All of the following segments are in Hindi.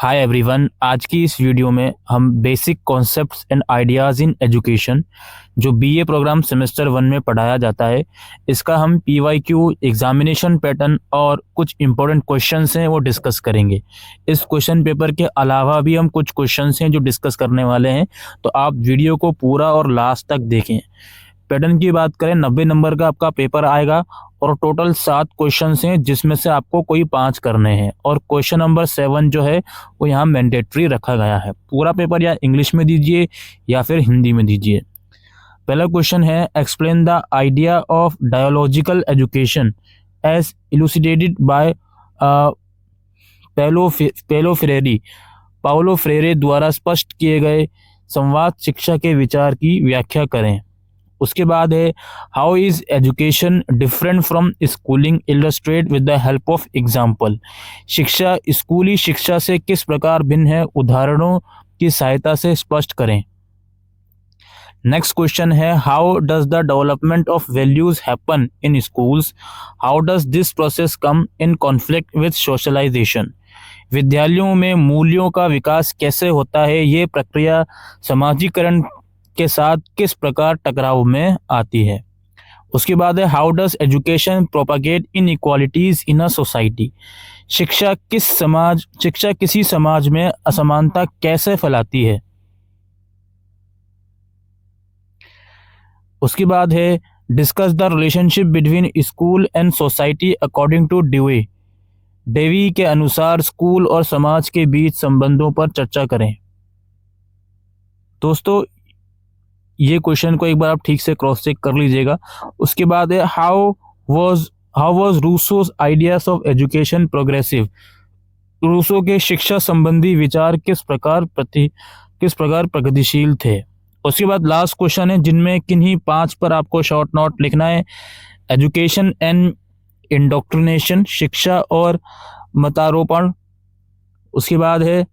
Hi everyone. आज की इस वीडियो में हम basic concepts and ideas in education जो बीए प्रोग्राम सेमेस्टर 1 में पढ़ाया जाता है, इसका हम पीवाईक्यू एग्जामिनेशन पैटर्न और कुछ इंपॉर्टेंट क्वेश्चंस हैं वो डिस्कस करेंगे। इस क्वेश्चन पेपर के अलावा भी हम कुछ क्वेश्चंस हैं जो डिस्कस करने वाले हैं, तो आप वीडियो को पूरा और लास्ट तक देखें। पैटर्न की बात करें, 90 नंबर का आपका पेपर आएगा और टोटल 7 क्वेश्चंस हैं जिसमें से आपको कोई 5 करने हैं, और क्वेश्चन नंबर 7 जो है वो यहाँ मैंडेटरी रखा गया है। पूरा पेपर या इंग्लिश में दीजिए या फिर हिंदी में दीजिए। पहला क्वेश्चन है, explain the idea of dialogical education as elucidated by Paulo Freire द्वारा स्पष्ट किए गए संवाद शिक्षा के विचार की व्याख्या करें। उसके बाद है, how is education different from schooling, illustrate with the help of example. शिक्षा स्कूली शिक्षा से किस प्रकार भिन्न है, उदाहरणों की सहायता से स्पष्ट करें। नेक्स्ट क्वेश्चन है, how does the development of values happen in schools, how does this process come in conflict with socialisation. विद्यालयों में मूल्यों का विकास कैसे होता है, ये प्रक्रिया समाजीकरण के साथ किस प्रकार टकराव में आती है। उसके बाद है, how does education propagate inequalities in a society. शिक्षा किसी समाज में असमानता कैसे फैलाती है। उसके बाद है, discuss the relationship between school and society according to Dewey के अनुसार स्कूल और समाज के बीच संबंधों पर चर्चा करें। दोस्तों, ये क्वेश्चन को एक बार आप ठीक से क्रॉस चेक कर लीजिएगा। उसके बाद है, how was Rousseau's ideas of education progressive. Rousseau के शिक्षा संबंधी विचार किस प्रकार प्रगतिशील थे। उसके बाद लास्ट क्वेश्चन है, जिनमें किन्हीं 5 पर आपको शॉर्ट नोट लिखना है। एजुकेशन एंड इंडोक्ट्रिनेशन, शिक्षा और मतारोपण। उसके बाद है,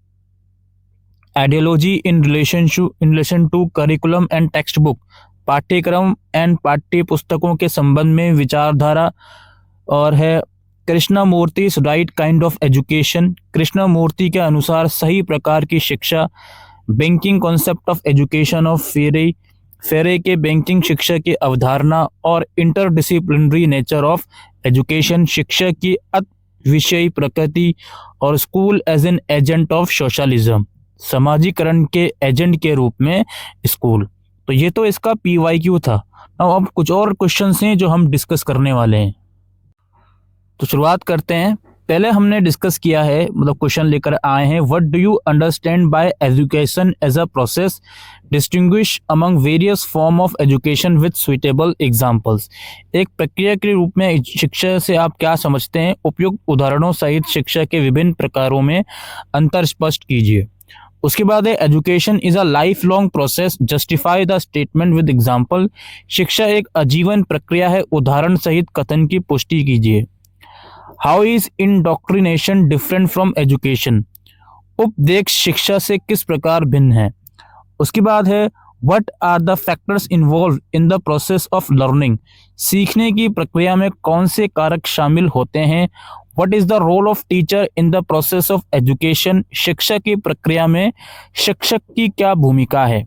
ideology in relation to curriculum and textbook, पाठ्यक्रम एंड पाठ्य पुस्तकों के संबंध में विचारधारा। और है, Krishnamurti right kind of education, Krishnamurti के अनुसार सही प्रकार की शिक्षा। Banking concept of education of Freire के बैंकिंग शिक्षा की अवधारणा। और इंटरडिसिप्लिनरी नेचर ऑफ एजुकेशन, शिक्षा की विषयी प्रकृति। और school as an agent of socialism, समाजीकरण के एजेंट के रूप में स्कूल। तो ये तो इसका पीवाईक्यू था। अब कुछ और क्वेश्चंस हैं जो हम डिस्कस करने वाले हैं, तो शुरुआत करते हैं। पहले हमने डिस्कस किया है, मतलब क्वेश्चन लेकर आए हैं, what do you understand by education as a process, distinguish among various form of education with suitable examples. एक प्रक्रिया के रूप में शिक्षा से आप क्या समझते हैं, उपयुक्त उदाहरणों सहित शिक्षा के विभिन्न प्रकारों में अंतर स्पष्ट कीजिए। उसके बाद है, education is a life long process, justify the statement with example. शिक्षा एक आजीवन प्रक्रिया है, उदाहरण सहित कथन की पुष्टि कीजिए। How is indoctrination different from education, उपदेश शिक्षा से किस प्रकार भिन्न है। उसके बाद है, what are the factors involve in the process of learning, सीखने की प्रक्रिया में कौन से कारक शामिल होते हैं। What is the role of teacher in the process of education, शिक्षा की प्रक्रिया में शिक्षक की क्या भूमिका है।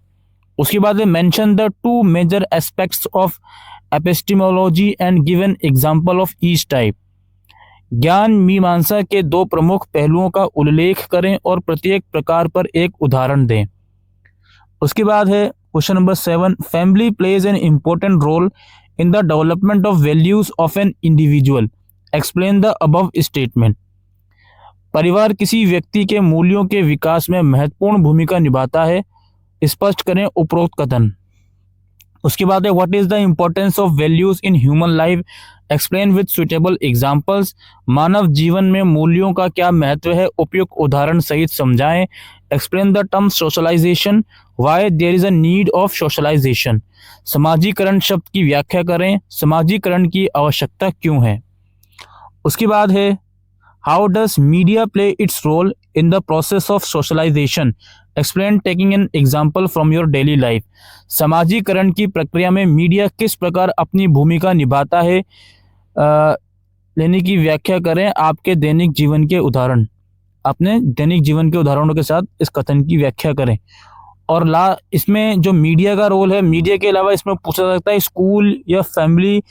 उसके बाद है, mention the 2 major aspects of epistemology and give an example of each type. ज्ञान मीमांसा के 2 प्रमुख पहलुओं का उल्लेख करें और प्रत्येक प्रकार पर एक उदाहरण दें। उसके बाद है, question number 7, family plays an important role in the development of values of an individual, explain the above statement. परिवार किसी व्यक्ति के मूल्यों के विकास में महत्वपूर्ण भूमिका निभाता है, स्पष्ट करें उपरोक्त कथन। उसके बाद है, what is the importance of values in human life, explain with suitable examples. मानव जीवन में मूल्यों का क्या महत्व है, उपयुक्त उदाहरण सहित समझाएं। Explain the term socialization, why there is a need of socialization. समाजीकरण शब्द की व्याख्या करें, समाजीकरण की आवश्यकता क्यों है। उसके बाद है, how does media play its role in the process of socialization, explain taking an example from your daily life. समाजीकरण की प्रक्रिया में मीडिया किस प्रकार अपनी भूमिका निभाता है, लेने की व्याख्या करें, आपके दैनिक जीवन के उदाहरण। अपने दैनिक जीवन के उदाहरणों के साथ इस कथन की व्याख्या करें। और इसमें जो मीडिया का रोल है, मीडिया के अलावा इसमें पूछा जा सकता है स्कूल या फैमिली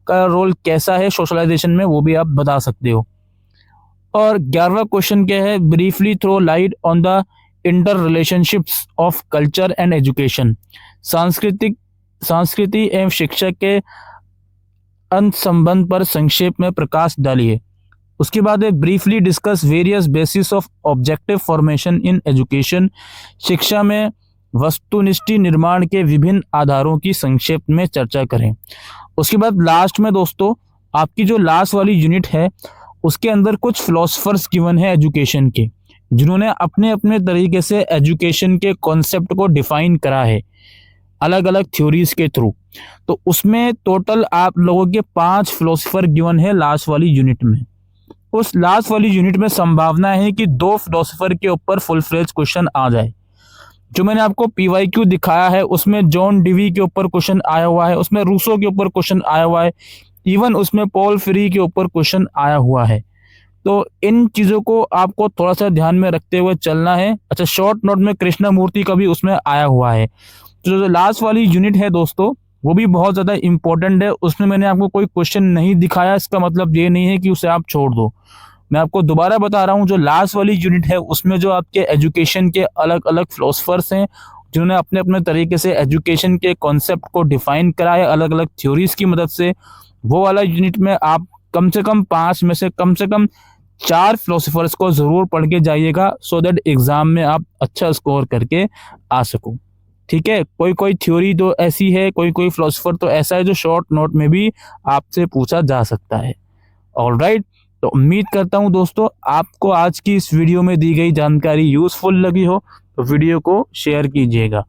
का रोल कैसा है सोशलाइजेशन में, वो भी आप बता सकते हो। और 11वां क्वेश्चन क्या है, briefly throw light on the interrelationships of culture and education. संस्कृति एवं शिक्षा के अंत संबंध पर संक्षेप में प्रकाश डालिए। उसके बाद है briefly discuss various basis of objective formation in education. शिक्षा में वस्तुनिष्ठ निर्माण के विभिन्न आधारों की संक्षेप में चर्चा करें। उसके बाद लास्ट में दोस्तों आपकी जो लास्ट वाली यूनिट है उसके अंदर कुछ फिलोसफर्स गिवन है एजुकेशन के, जिन्होंने अपने अपने तरीके से एजुकेशन के कॉन्सेप्ट को डिफाइन करा है अलग अलग थ्योरीज के थ्रू। तो उसमें टोटल आप लोगों के 5 फिलोसफर गिवन है लास्ट वाली यूनिट में। उस लास्ट वाली यूनिट में संभावना है कि 2 फिलोसफर के ऊपर फुल फ्लेज क्वेश्चन आ जाए। जो मैंने आपको PYQ दिखाया है उसमें जॉन डिवी के ऊपर क्वेश्चन आया हुआ है, उसमें रूसो के ऊपर क्वेश्चन आया हुआ है, इवन उसमें पॉल फ्री के ऊपर क्वेश्चन आया हुआ है। तो इन चीज़ों को आपको थोड़ा सा ध्यान में रखते हुए चलना है। अच्छा, शॉर्ट नोट में कृष्णमूर्ति का भी उसमें आया हुआ है। तो जो लास्ट वाली यूनिट है दोस्तों वो भी बहुत ज़्यादा इंपॉर्टेंट है। उसमें मैंने आपको कोई क्वेश्चन नहीं दिखाया, इसका मतलब ये नहीं है कि उसे आप छोड़ दो। मैं आपको दोबारा बता रहा हूँ, जो लास्ट वाली यूनिट है उसमें जो आपके एजुकेशन के अलग अलग फिलोसफर्स हैं जिन्होंने अपने अपने तरीके से एजुकेशन के कॉन्सेप्ट को डिफाइन करा है अलग अलग थ्योरीज की मदद से, वो वाला यूनिट में आप कम से कम 5 में से कम 4 फिलोसफर्स को ज़रूर पढ़ के जाइएगा, सो दैट एग्ज़ाम में आप अच्छा स्कोर करके आ सको। ठीक है, कोई थ्योरी तो ऐसी है, कोई फिलोसफर तो ऐसा है जो शॉर्ट नोट में भी आपसे पूछा जा सकता है। ऑलराइट, तो उम्मीद करता हूं दोस्तों आपको आज की इस वीडियो में दी गई जानकारी यूजफुल लगी हो, तो वीडियो को शेयर कीजिएगा।